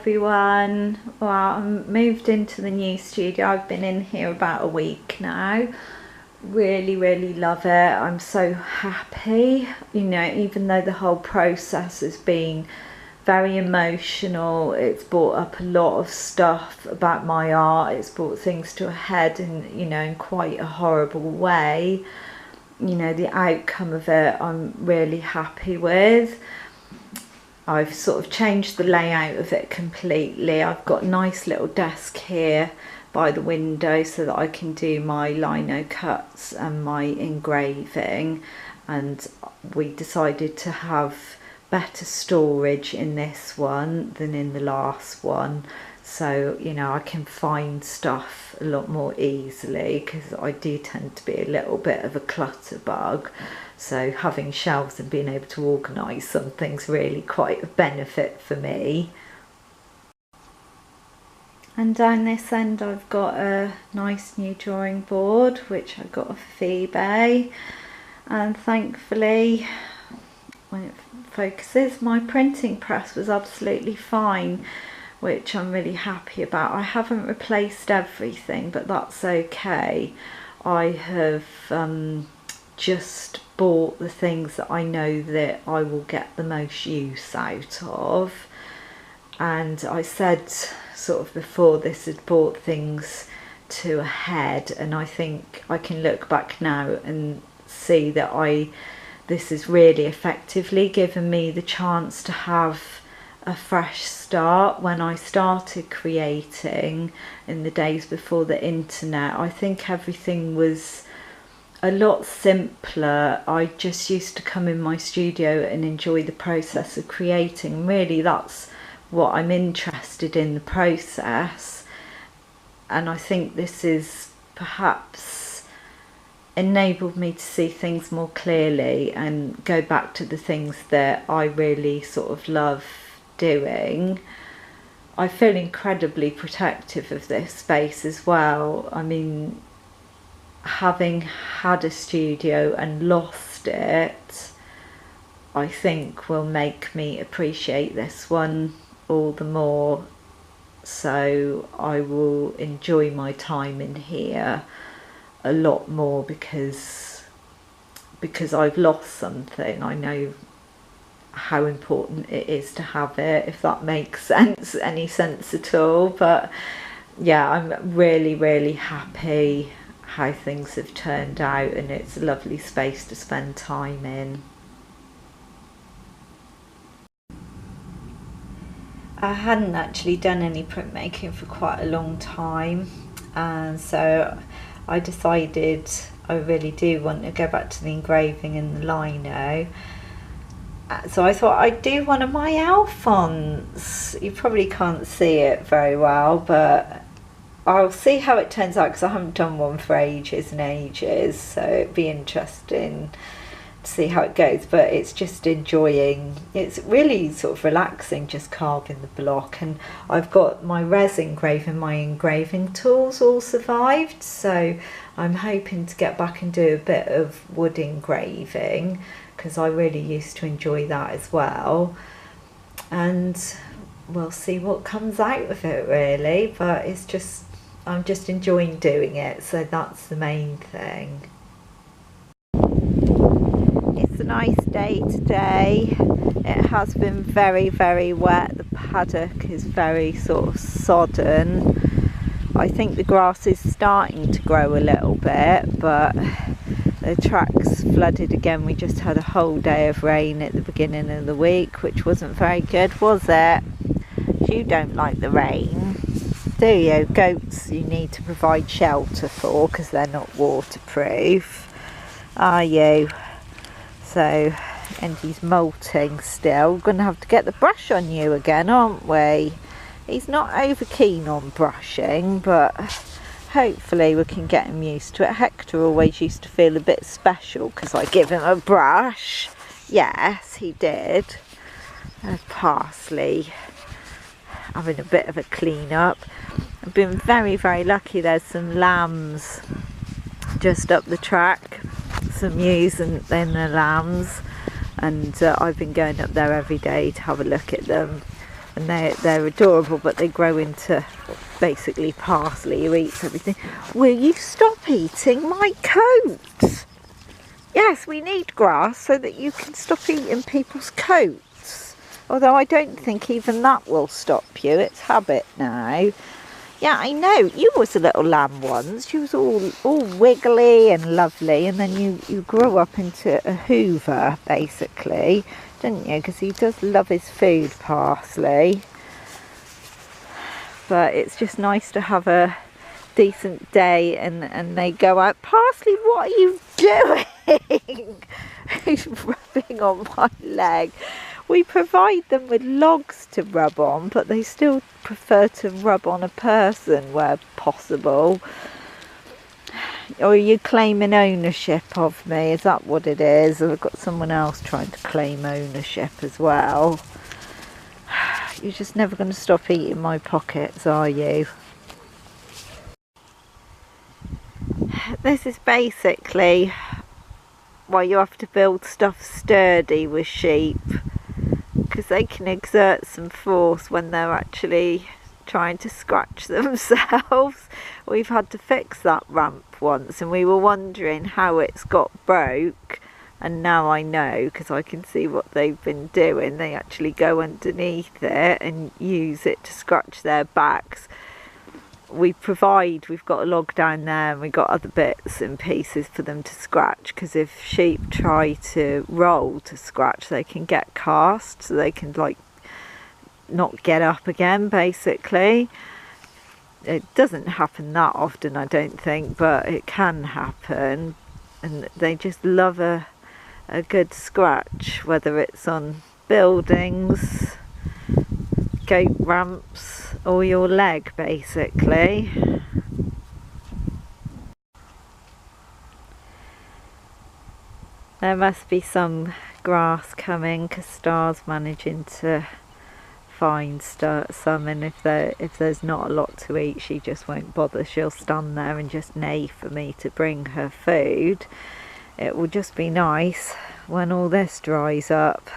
everyone. Well, I moved into the new studio. I've been in here about a week now. Really love it. I'm so happy, you know, even though the whole process has been very emotional. It's brought up a lot of stuff about my art. It's brought things to a head in, you know, in quite a horrible way. You know, the outcome of it I'm really happy with. I've sort of changed the layout of it completely. I've got a nice little desk here by the window so that I can do my lino cuts and my engraving, and we decided to have better storage in this one than in the last one, so you know I can find stuff a lot more easily, because I do tend to be a little bit of a clutter bug. So having shelves and being able to organise something's really quite a benefit for me. And down this end I've got a nice new drawing board which I got off of eBay, and thankfully, when it focuses, my printing press was absolutely fine, which I'm really happy about. I haven't replaced everything, but that's okay. I have just bought the things that I know that I will get the most use out of, and I said sort of before this had brought things to a head, and I think I can look back now and see that this has really effectively given me the chance to have a fresh start. When I started creating in the days before the internet, I think everything was a lot simpler. I just used to come in my studio and enjoy the process of creating. Really, that's what I'm interested in, the process. And I think this is perhaps enabled me to see things more clearly and go back to the things that I really sort of love doing. I feel incredibly protective of this space as well. I mean, having had a studio and lost it, I think will make me appreciate this one all the more. So I will enjoy my time in here a lot more because I've lost something. I know how important it is to have it, if that makes sense, any sense at all. But yeah, I'm really happy how things have turned out, and it's a lovely space to spend time in. I hadn't actually done any printmaking for quite a long time, and so I decided I really do want to go back to the engraving and the lino. So I thought I'd do one of my owl fonts. You probably can't see it very well, but I'll see how it turns out, because I haven't done one for ages and ages, so it'd be interesting to see how it goes. But it's just enjoying, it's really sort of relaxing just carving the block. And I've got my resin engraving, my engraving tools all survived, so I'm hoping to get back and do a bit of wood engraving, because I really used to enjoy that as well. And we'll see what comes out of it really, but it's just, I'm just enjoying doing it, so that's the main thing. It's a nice day today. It has been very wet. The paddock is very sort of sodden. I think the grass is starting to grow a little bit, but the track's flooded again. We just had a whole day of rain at the beginning of the week, which wasn't very good, was it? You don't like the rain, do you? Goats you need to provide shelter for because they're not waterproof, are you? So, and he's molting still. We're going to have to get the brush on you again, aren't we? He's not over keen on brushing, but hopefully we can get him used to it. Hector always used to feel a bit special because I give him a brush. Yes, he did. Parsley having a bit of a clean up. I've been very lucky. There's some lambs just up the track, some ewes and then the lambs, and I've been going up there every day to have a look at them. and they're adorable, but they grow into basically parsley who eats everything. Will you stop eating my coat? Yes, we need grass so that you can stop eating people's coats. Although I don't think even that will stop you. It's habit now. Yeah, I know. You was a little lamb once. You was all wiggly and lovely, and then you grew up into a Hoover, basically, didn't you? Because he does love his food, Parsley. But it's just nice to have a decent day, and they go out. Parsley, what are you doing? He's rubbing on my leg. We provide them with logs to rub on, but they still prefer to rub on a person where possible. Or are you claiming ownership of me? Is that what it is? Or I've got someone else trying to claim ownership as well. You're just never going to stop eating my pockets, are you? This is basically why you have to build stuff sturdy with sheep, because they can exert some force when they're actually trying to scratch themselves. We've had to fix that ramp once, and we were wondering how it's got broke, and now I know, because I can see what they've been doing. They actually go underneath it and use it to scratch their backs. We've got a log down there, and we've got other bits and pieces for them to scratch, because if sheep try to roll to scratch, they can get cast, so they can like not get up again, basically. It doesn't happen that often, I don't think, but it can happen, and they just love a good scratch, whether it's on buildings, goat ramps, or your leg, basically. There must be some grass coming, because Star's managing to find some, and if there's not a lot to eat, she just won't bother. She'll stand there and just neigh for me to bring her food. It will just be nice when all this dries up.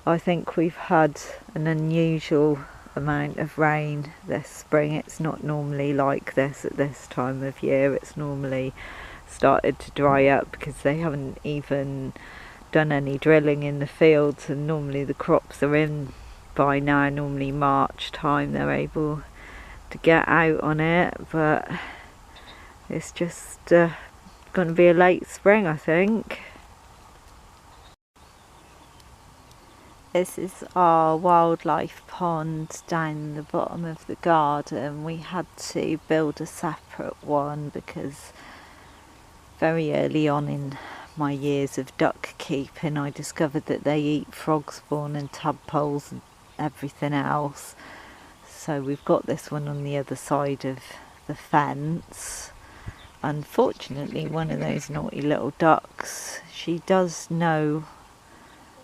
I think we've had an unusual amount of rain this spring. It's not normally like this at this time of year. It's normally started to dry up because they haven't even done any drilling in the fields, and normally the crops are in by now. Normally March time they're able to get out on it, but it's just going to be a late spring, I think. This is our wildlife pond down the bottom of the garden. We had to build a separate one because very early on in my years of duck keeping, I discovered that they eat frog spawn and tadpoles and everything else. So we've got this one on the other side of the fence. Unfortunately, one of those naughty little ducks, she does know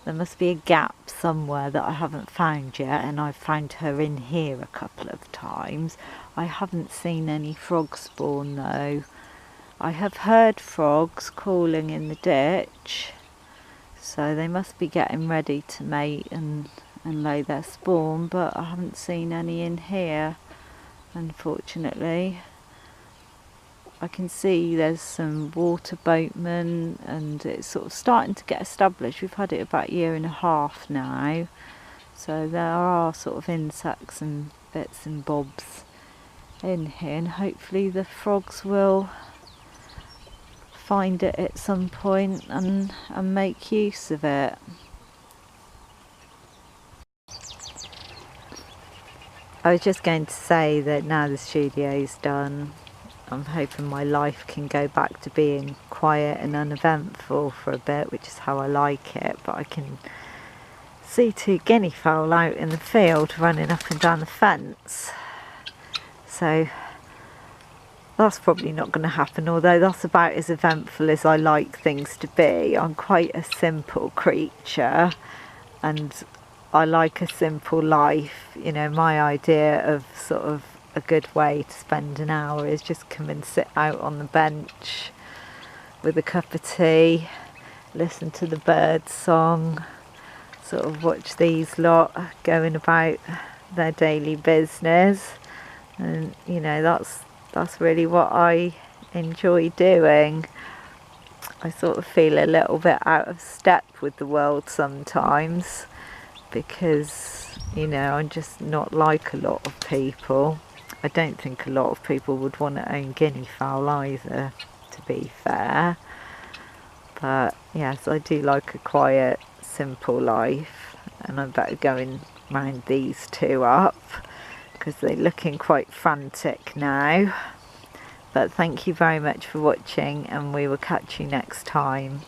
there must be a gap somewhere that I haven't found yet, and I've found her in here a couple of times. I haven't seen any frog spawn though. I have heard frogs calling in the ditch, so they must be getting ready to mate and lay their spawn, but I haven't seen any in here, unfortunately. I can see there's some water boatmen, and it's sort of starting to get established. We've had it about a year and a half now, so there are sort of insects and bits and bobs in here, and hopefully the frogs will find it at some point and make use of it. I was just going to say that now the studio's done, I'm hoping my life can go back to being quiet and uneventful for a bit, which is how I like it. But I can see two guinea fowl out in the field running up and down the fence, so that's probably not going to happen, although that's about as eventful as I like things to be. I'm quite a simple creature, and I like a simple life. You know, my idea of sort of a good way to spend an hour is just come and sit out on the bench with a cup of tea, listen to the birds song, sort of watch these lot going about their daily business, and you know, that's really what I enjoy doing. I sort of feel a little bit out of step with the world sometimes, because you know, I'm just not like a lot of people. I don't think a lot of people would want to own guinea fowl either, to be fair. But yes, I do like a quiet, simple life, and I'm better going round these two up because they're looking quite frantic now. But thank you very much for watching, and we will catch you next time.